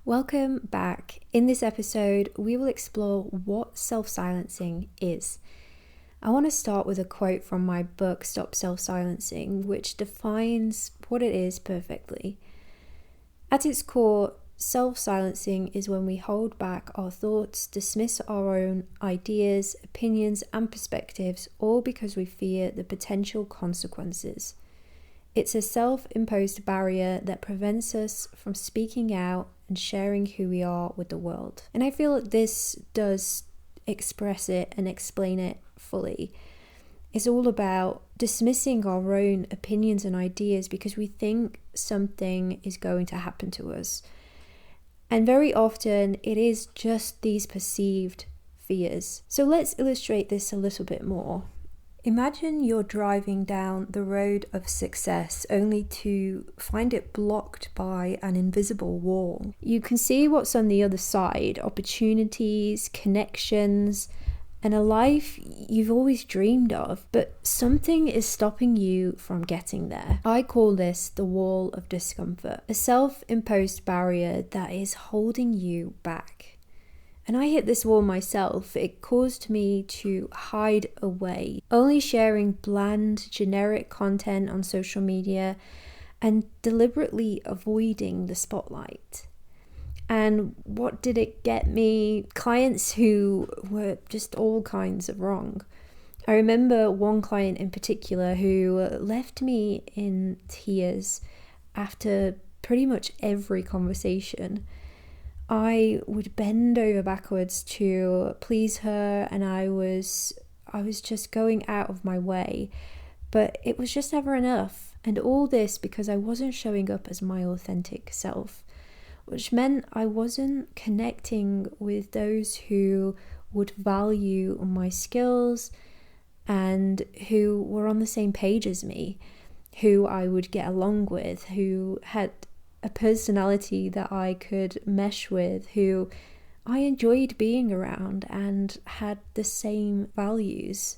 Welcome back. In this episode, we will explore what self-silencing is. I want to start with a quote from my book, Stop Self-Silencing, which defines what it is perfectly. At its core, self-silencing is when we hold back our thoughts, dismiss our own ideas, opinions, and perspectives, all because we fear the potential consequences. It's a self-imposed barrier that prevents us from speaking out and sharing who we are with the world. And I feel that this does express it and explain it fully. It's all about dismissing our own opinions and ideas because we think something is going to happen to us. And very often it is just these perceived fears. So let's illustrate this a little bit more. Imagine you're driving down the road of success only to find it blocked by an invisible wall. You can see what's on the other side, opportunities, connections, and a life you've always dreamed of, but something is stopping you from getting there. I call this the wall of discomfort, a self-imposed barrier that is holding you back. And I hit this wall myself. It caused me to hide away, only sharing bland, generic content on social media and deliberately avoiding the spotlight. And what did it get me? Clients who were just all kinds of wrong. I remember one client in particular who left me in tears after pretty much every conversation. I would bend over backwards to please her, and I was just going out of my way, but it was just never enough. And all this because I wasn't showing up as my authentic self, which meant I wasn't connecting with those who would value my skills and who were on the same page as me, who I would get along with, who had a personality that I could mesh with, who I enjoyed being around and had the same values.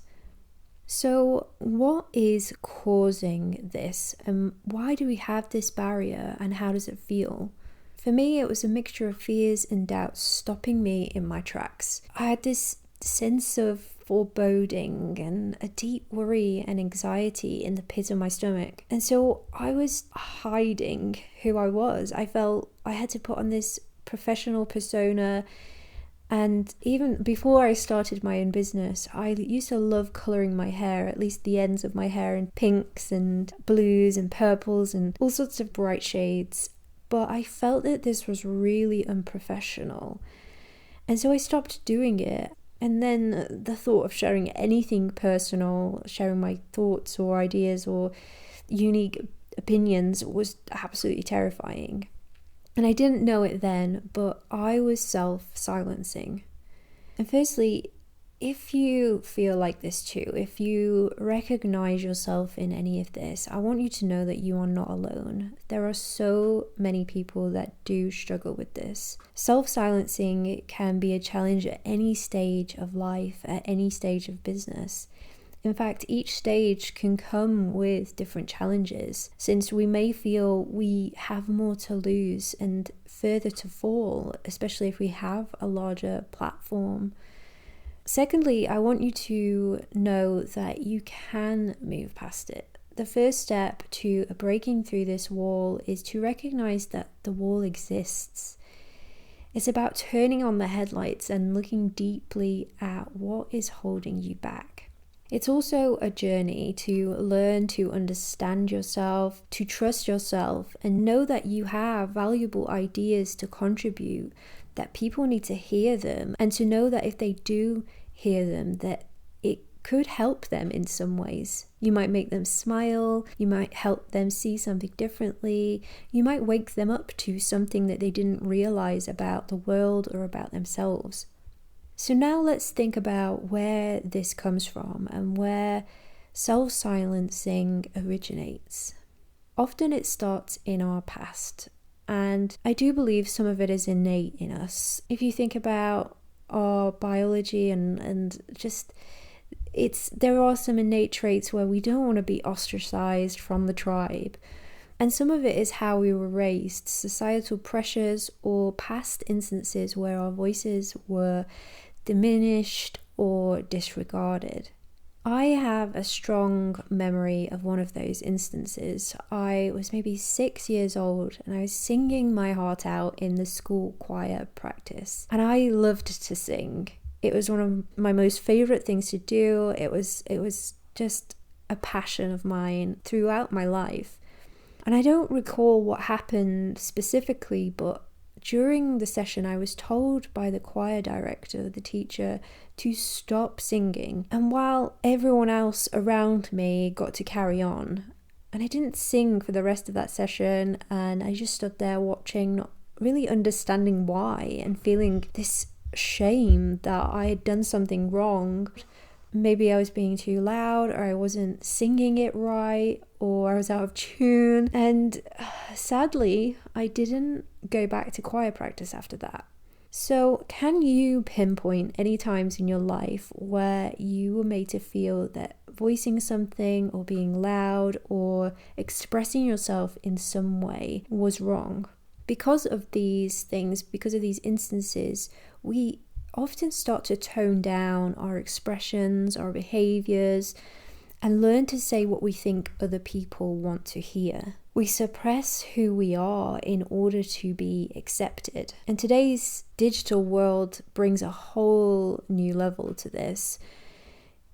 So what is causing this, and why do we have this barrier, and how does it feel? For me, it was a mixture of fears and doubts stopping me in my tracks. I had this sense of foreboding and a deep worry and anxiety in the pit of my stomach. And so I was hiding who I was. I felt I had to put on this professional persona. And even before I started my own business, I used to love colouring my hair, at least the ends of my hair, in pinks and blues and purples and all sorts of bright shades. But I felt that this was really unprofessional. And so I stopped doing it. And then the thought of sharing anything personal, sharing my thoughts or ideas or unique opinions was absolutely terrifying. And I didn't know it then, but I was self-silencing. And firstly, if you feel like this too, if you recognize yourself in any of this, I want you to know that you are not alone. There are so many people that do struggle with this. Self-silencing can be a challenge at any stage of life, at any stage of business. In fact, each stage can come with different challenges, since we may feel we have more to lose and further to fall, especially if we have a larger platform. Secondly, I want you to know that you can move past it. The first step to breaking through this wall is to recognize that the wall exists. It's about turning on the headlights and looking deeply at what is holding you back. It's also a journey to learn to understand yourself, to trust yourself, and know that you have valuable ideas to contribute, that people need to hear them, and to know that if they do hear them, that it could help them in some ways. You might make them smile, you might help them see something differently, you might wake them up to something that they didn't realize about the world or about themselves. So now let's think about where this comes from and where self-silencing originates. Often it starts in our past, and I do believe some of it is innate in us. If you think about our biology and just there are some innate traits where we don't want to be ostracized from the tribe. And some of it is how we were raised, societal pressures, or past instances where our voices were diminished or disregarded. I have a strong memory of one of those instances. I was maybe 6 years old and I was singing my heart out in the school choir practice. And I loved to sing. It was one of my most favorite things to do. It was just a passion of mine throughout my life. And I don't recall what happened specifically, but during the session, I was told by the choir director, the teacher, to stop singing. And while everyone else around me got to carry on, and I didn't sing for the rest of that session, and I just stood there watching, not really understanding why, and feeling this shame that I had done something wrong. Maybe I was being too loud, or I wasn't singing it right, or I was out of tune. And sadly, I didn't go back to choir practice after that. So can you pinpoint any times in your life where you were made to feel that voicing something or being loud or expressing yourself in some way was wrong? Because of these things, because of these instances, we often start to tone down our expressions, our behaviors, and learn to say what we think other people want to hear. We suppress who we are in order to be accepted. And today's digital world brings a whole new level to this.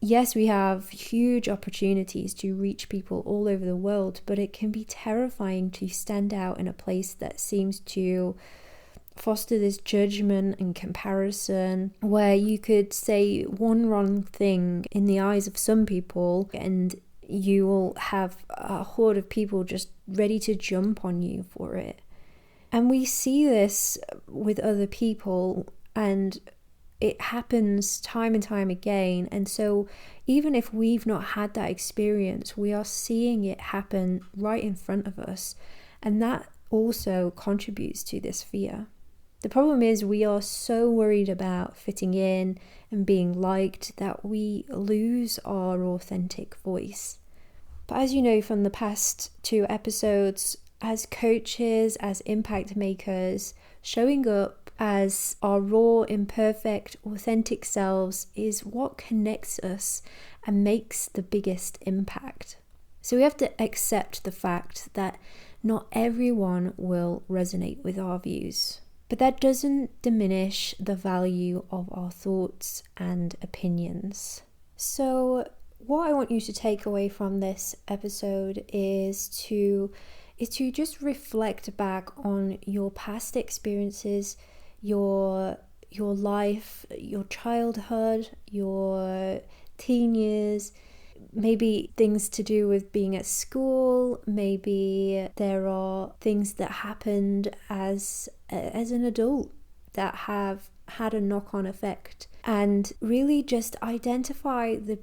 Yes, we have huge opportunities to reach people all over the world, but it can be terrifying to stand out in a place that seems to foster this judgment and comparison, where you could say one wrong thing in the eyes of some people and you will have a horde of people just ready to jump on you for it. And we see this with other people, and it happens time and time again. And so even if we've not had that experience, we are seeing it happen right in front of us, and that also contributes to this fear. The problem is we are so worried about fitting in and being liked that we lose our authentic voice. But as you know from the past 2 episodes, as coaches, as impact makers, showing up as our raw, imperfect, authentic selves is what connects us and makes the biggest impact. So we have to accept the fact that not everyone will resonate with our views. But that doesn't diminish the value of our thoughts and opinions. So what I want you to take away from this episode is to just reflect back on your past experiences, your life, your childhood, your teen years, maybe things to do with being at school, maybe there are things that happened as an adult that have had a knock-on effect, and really just identify the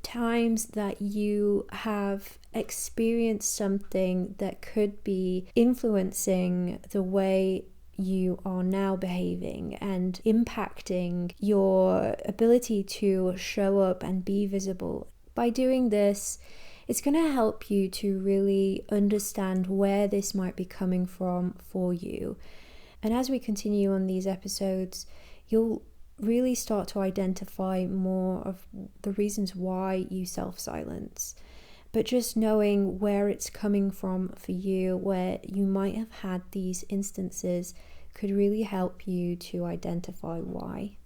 times that you have experienced something that could be influencing the way you are now behaving and impacting your ability to show up and be visible. By doing this, it's going to help you to really understand where this might be coming from for you. And as we continue on these episodes, you'll really start to identify more of the reasons why you self-silence. But just knowing where it's coming from for you, where you might have had these instances, could really help you to identify why.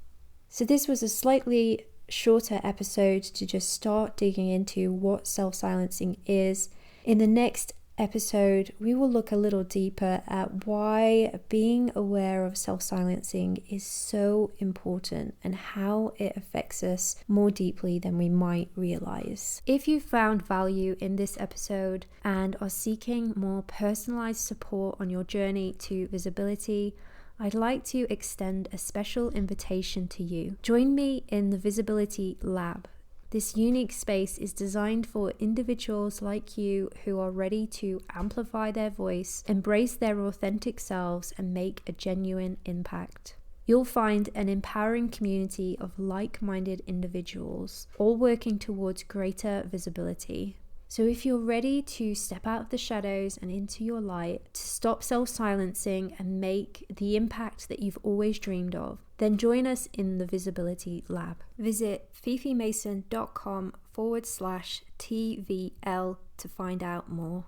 So this was a slightly shorter episode to just start digging into what self-silencing is. In the next episode, we will look a little deeper at why being aware of self-silencing is so important and how it affects us more deeply than we might realize. If you found value in this episode and are seeking more personalized support on your journey to visibility, I'd like to extend a special invitation to you. Join me in the Visibility Lab. This unique space is designed for individuals like you who are ready to amplify their voice, embrace their authentic selves, and make a genuine impact. You'll find an empowering community of like-minded individuals, all working towards greater visibility. So if you're ready to step out of the shadows and into your light, to stop self-silencing and make the impact that you've always dreamed of, then join us in the Visibility Lab. Visit fifimason.com/TVL to find out more.